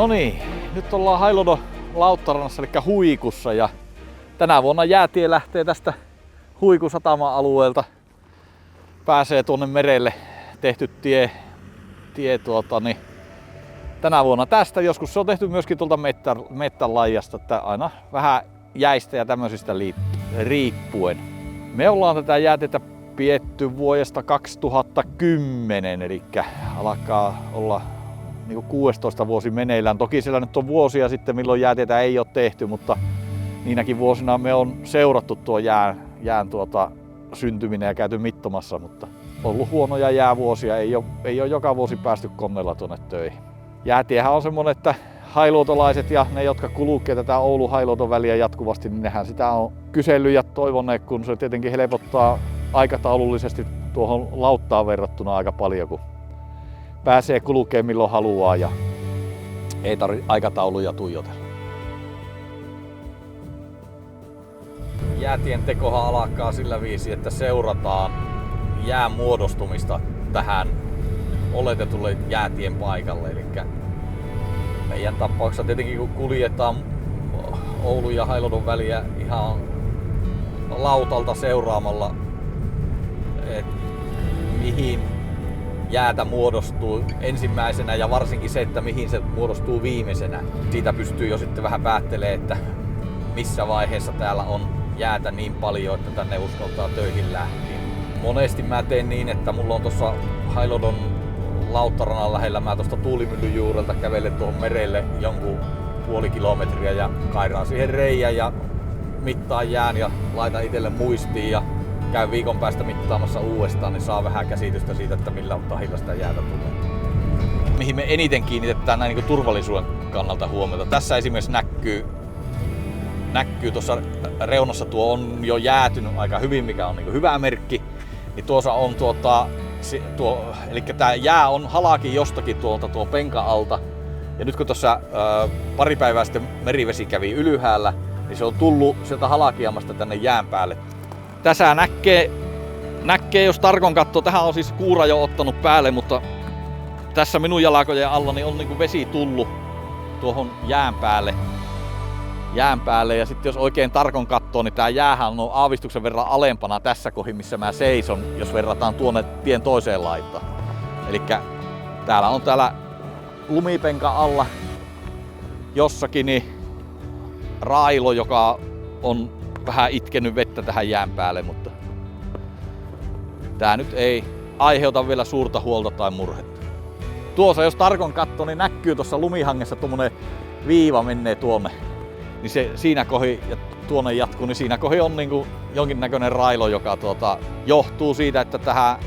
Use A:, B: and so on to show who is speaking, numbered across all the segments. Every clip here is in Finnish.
A: No niin, nyt ollaan Hailodon Lauttarannassa eli Huikussa ja tänä vuonna jäätie lähtee tästä Huikun satama-alueelta. Pääsee tuonne merelle tehty tie tänä vuonna tästä. Joskus se on tehty myöskin tuolta mettän laijasta, että aina vähän jäistä ja tämmöisistä riippuen. Me ollaan tätä jäätietä pietty vuodesta 2010, eli alkaa olla niin 16 vuosi meneillään. Toki siellä nyt on vuosia sitten, milloin jäätietä ei ole tehty, mutta niinäkin vuosina me on seurattu tuo jään syntyminen ja käyty mittomassa, mutta on ollut huonoja jäävuosia, ei ole joka vuosi päästy koneella tuonne töihin. Jäätiehän on semmoinen, että hailuotolaiset ja ne, jotka kulkee tätä Oulu-Hailuoton väliä jatkuvasti, niin nehän sitä on kysellyt ja toivoneet, kun se tietenkin helpottaa aikataulullisesti tuohon lauttaan verrattuna aika paljon, kun pääsee kulkemaan milloin haluaa ja ei tarvitse aikatauluja tuijotella. Jäätien tekohan alkaa sillä viisi, että seurataan jään muodostumista tähän oletetulle jäätien paikalle. Eli meidän tapauksessa tietenkin kun kuljetaan Oulun ja Hailodon väliä ihan lautalta seuraamalla, että mihin jäätä muodostuu ensimmäisenä ja varsinkin se, että mihin se muodostuu viimeisenä. Siitä pystyy jo sitten vähän päättelemään, että missä vaiheessa täällä on jäätä niin paljon, että tänne uskaltaa töihin lähteä. Monesti mä teen niin, että mulla on tuossa Hailodon Lauttarannan lähellä, mä tuosta tuulimyllyn juurelta kävelen tuohon merelle jonkun puoli kilometriä ja kairaan siihen reijän ja mittaan jään ja laitan itselle muistiin ja käyn viikon päästä mittaamassa uudestaan, niin saa vähän käsitystä siitä, että millä tahilla sitä jäätä tulee. Mihin me eniten kiinnitetään näin niin kuin turvallisuuden kannalta huomiota. Tässä esimerkiksi näkyy tuossa reunassa tuo on jo jäätynyt aika hyvin, mikä on niin kuin hyvä merkki. Niin tuossa on eli tää jää on halaki jostakin tuo penkan alta. Ja nyt kun tuossa pari päivää sitten merivesi kävi ylhäällä, niin se on tullut sieltä halakiamasta tänne jään päälle. Tässä näkee, jos tarkon katsoo, tähän on siis kuura jo ottanut päälle, mutta tässä minun jalkojen alla niin on niin kuin vesi tullut tuohon jään päälle. Ja sitten jos oikein tarkon katsoo, niin tää jäähän on aavistuksen verran alempana tässä kohdin, missä mä seison, jos verrataan tuonne tien toiseen laitaan. Elikkä täällä on lumipenkan alla jossakin niin railo, joka on vähän itkenyt vettä tähän jään päälle, mutta tää nyt ei aiheuta vielä suurta huolta tai murhetta. Tuossa jos tarkon katsoo, niin näkyy tuossa lumihangessa tuommoinen viiva menee tuonne. Niin se siinä kohin ja tuonne jatkuu, niin siinä kohin on niinku jonkinnäköinen railo, joka johtuu siitä, että tähän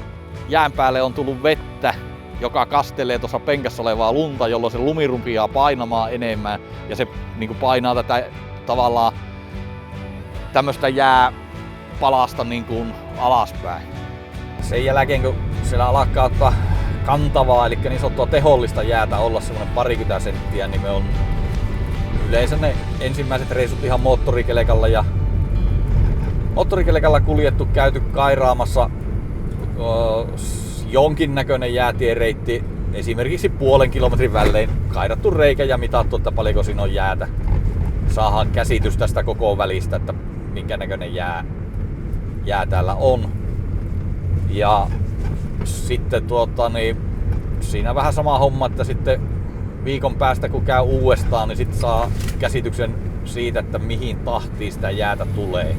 A: jään päälle on tullut vettä, joka kastelee tuossa penkassa olevaa lunta, jolloin se lumi rupeaa painamaan enemmän ja se niinku painaa tätä tavallaan tämmöistä jääpalasta niin kuin alaspäin. Sen jälkeen kun siellä alkaa ottaa kantavaa, eli niin sanottua tehollista jäätä olla semmoinen 20 senttiä, niin me on yleensä ne ensimmäiset reissut ihan moottorikelekalla kuljettu, käyty kairaamassa jonkinnäköinen jäätiereitti, esimerkiksi puolen kilometrin välein kairattu reikä ja mitattu, että paljonko siinä on jäätä. Saadaan käsitys tästä koko välistä, että minkä näköinen jää täällä on. Ja sitten siinä vähän sama homma, että sitten viikon päästä kun käy uudestaan, niin sitten saa käsityksen siitä, että mihin tahtiin sitä jäätä tulee.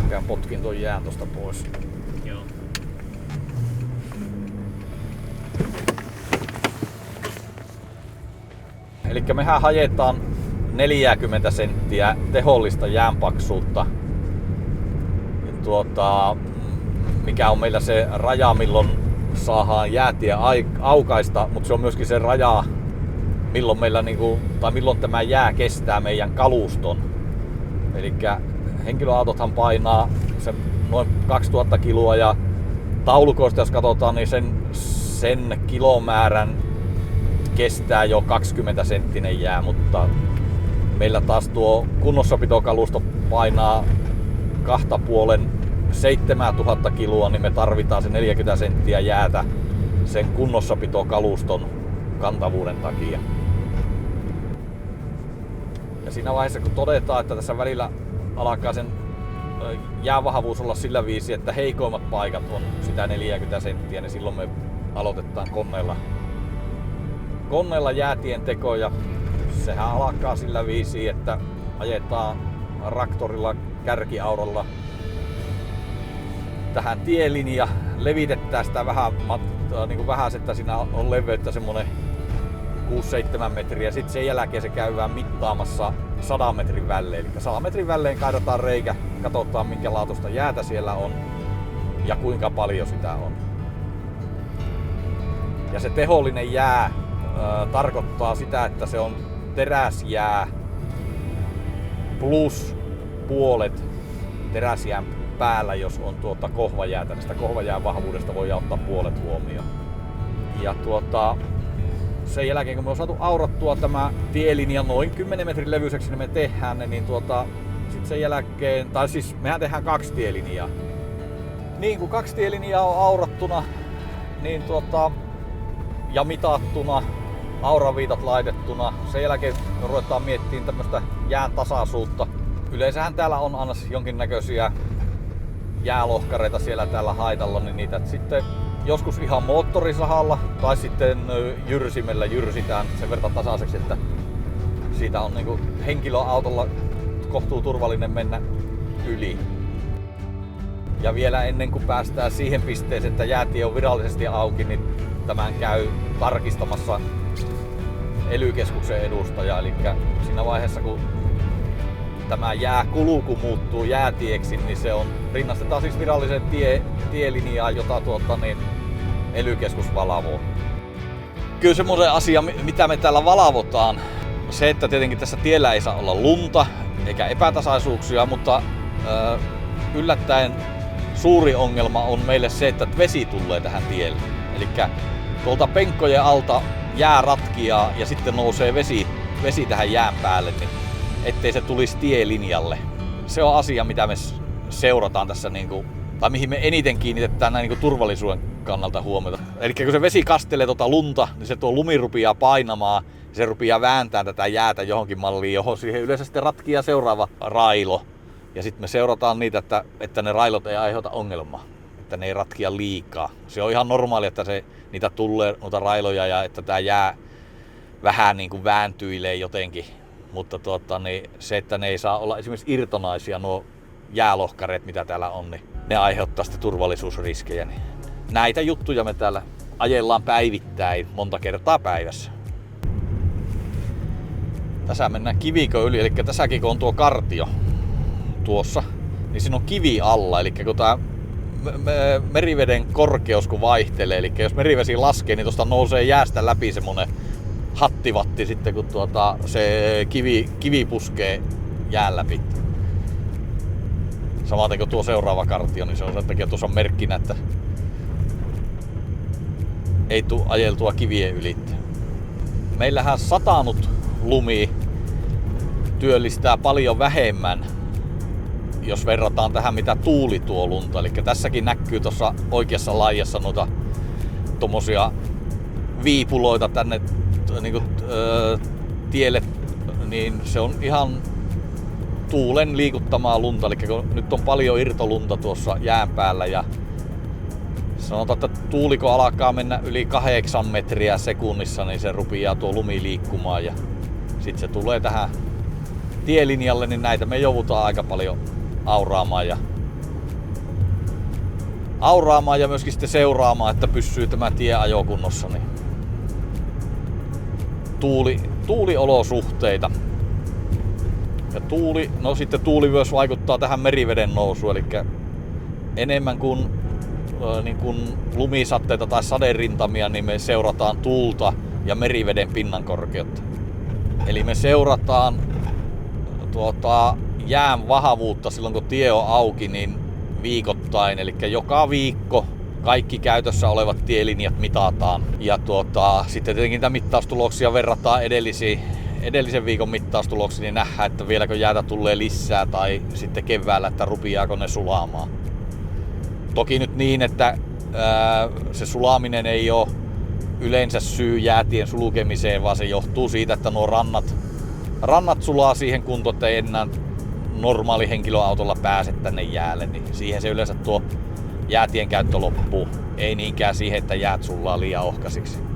A: Käyn potkin tuon jään tosta pois. Joo. Elikkä mehän hajetaan 40 senttiä tehollista jäänpaksuutta. Mikä on meillä se raja, milloin saadaan jäätiä aukaista, mutta se on myöskin se raja, milloin milloin tämä jää kestää meidän kaluston. Elikkä henkilöautothan painaa sen noin 2000 kiloa ja taulukoista jos katsotaan, niin sen kilomäärän kestää jo 20 senttinen jää, mutta meillä taas tuo kunnossapitokalusto painaa 2,5 7000 kiloa, niin me tarvitaan se 40 senttiä jäätä sen kunnossapitokaluston kantavuuden takia. Ja siinä vaiheessa kun todetaan, että tässä välillä alkaa sen jäävahvuus olla sillä viisi, että heikoimmat paikat on sitä 40 senttiä, niin silloin me aloitetaan koneella jäätien teko. Ja sehän alkaa sillä viisi, että ajetaan traktorilla kärkiaurolla tähän tielinja, levitetään sitä vähän, niin vähän että siinä on leveyttä semmonen 6-7 metriä. Sitten sen jälkeen se käydään mittaamassa 100 metrin välein. Eli 100 metrin välein kaidataan reikä, katsotaan minkä laatuista jäätä siellä on ja kuinka paljon sitä on. Ja se tehollinen jää tarkoittaa sitä, että se on teräsjää plus puolet teräsjään päällä, jos on kohvajäätä. Tästä kohvajään vahvuudesta voi ottaa puolet huomioon. Ja sen jälkeen kun me on saatu aurattua tämä tielinja noin 10 metrin levyiseksi, niin me tehdään ne, niin sit sen jälkeen, tai siis mehän tehdään 2 tielinjaa. Niin kun 2 tielinjaa on aurattuna, niin ja mitattuna, auraviitat laitettuna, sen jälkeen me ruvetaan miettimään tämmöstä jään tasaisuutta. Yleensähän täällä on aina jonkinnäköisiä jäälohkareita siellä täällä haitalla, niin niitä sitten joskus ihan moottorisahalla tai sitten jyrsimellä jyrsitään sen verran tasaiseksi, että siitä on niinku henkilöautolla kohtuu turvallinen mennä yli. Ja vielä ennen kuin päästään siihen pisteeseen, että jäätie on virallisesti auki, niin tämän käy tarkistamassa ELY-keskuksen edustaja. Eli siinä vaiheessa kun tämä jääkulku muuttuu jäätieksi, niin se on rinnastetaan siis viralliseen tielinjaan, jota ELY-keskus valvoo. Kyllä semmoinen asia, mitä me täällä valvotaan, se, että tietenkin tässä tiellä ei saa olla lunta eikä epätasaisuuksia, mutta yllättäen suuri ongelma on meille se, että vesi tulee tähän tielle. Eli tuolta penkkojen alta jää ratkiaa ja sitten nousee vesi tähän jään päälle, niin ettei se tulisi tielinjalle. Se on asia, mitä me seurataan tässä, tai mihin me eniten kiinnitetään näin turvallisuuden kannalta huomiota. Eli kun se vesi kastelee lunta, niin se tuo lumi rupeaa painamaan, ja se rupeaa vääntämään tätä jäätä johonkin malliin, johon siihen yleensä sitten ratkia seuraava railo. Ja sitten me seurataan niitä, että ne railot ei aiheuta ongelmaa, että ne ei ratkia liikaa. Se on ihan normaali, että niitä tulee noita railoja ja että tämä jää vähän vääntyilee jotenkin. Mutta niin se, että ne ei saa olla esimerkiksi irtonaisia nuo jäälohkareet, mitä täällä on, niin ne aiheuttaa sitten turvallisuusriskejä. Niin näitä juttuja me täällä ajellaan päivittäin monta kertaa päivässä. Tässä mennään kivikon yli, eli tässäkin kun on tuo kartio tuossa, niin siinä on kivi alla. Eli kun tämä meriveden korkeus kun vaihtelee, eli jos merivesi laskee, niin tuosta nousee jäästä läpi semmonen hattivatti sitten, kun se kivi puskee jään läpi. Samaten kuin tuo seuraava kartio, niin se on sen takia tuossa on merkkinä, että ei tule ajeltua kivien yli. Meillähän satanut lumi työllistää paljon vähemmän, jos verrataan tähän mitä tuuli tuo lunta. Eli tässäkin näkyy tuossa oikeassa laijassa noita tommosia viipuloita tänne tielle, niin se on ihan tuulen liikuttamaa lunta. Eli kun nyt on paljon irtolunta tuossa jään päällä ja sanotaan, että tuuliko alkaa mennä yli 8 metriä sekunnissa, niin se rupeaa tuo lumi liikkumaan ja sitten se tulee tähän tielinjalle, niin näitä me joudutaan aika paljon auraamaan ja myöskin sitten seuraamaan, että pysyy tämä tie ajokunnossa. Niin tuuliolosuhteita. Ja tuuli myös vaikuttaa tähän meriveden nousuun, eli enemmän kuin lumisatteita tai saderintamia, niin me seurataan tuulta ja meriveden pinnan korkeutta. Eli me seurataan jään vahvuutta silloin kun tie on auki niin viikoittain, eli joka viikko kaikki käytössä olevat tielinjat mitataan. Ja sitten tietenkin niitä mittaustuloksia verrataan edellisen viikon mittaustuloksiin, niin nähdään, että vieläkö jäätä tulee lisää tai sitten keväällä, että rupeaako ne sulaamaan. Toki nyt niin, että se sulaminen ei ole yleensä syy jäätien sulkemiseen, vaan se johtuu siitä, että nuo rannat rannat sulaa siihen kuntoon, että ei enää normaali henkilöautolla pääse tänne jäälle, niin siihen se yleensä tuo jäätien käyttö loppuu. Ei niinkään siihen, että jäät sulaa liian ohkaisiksi.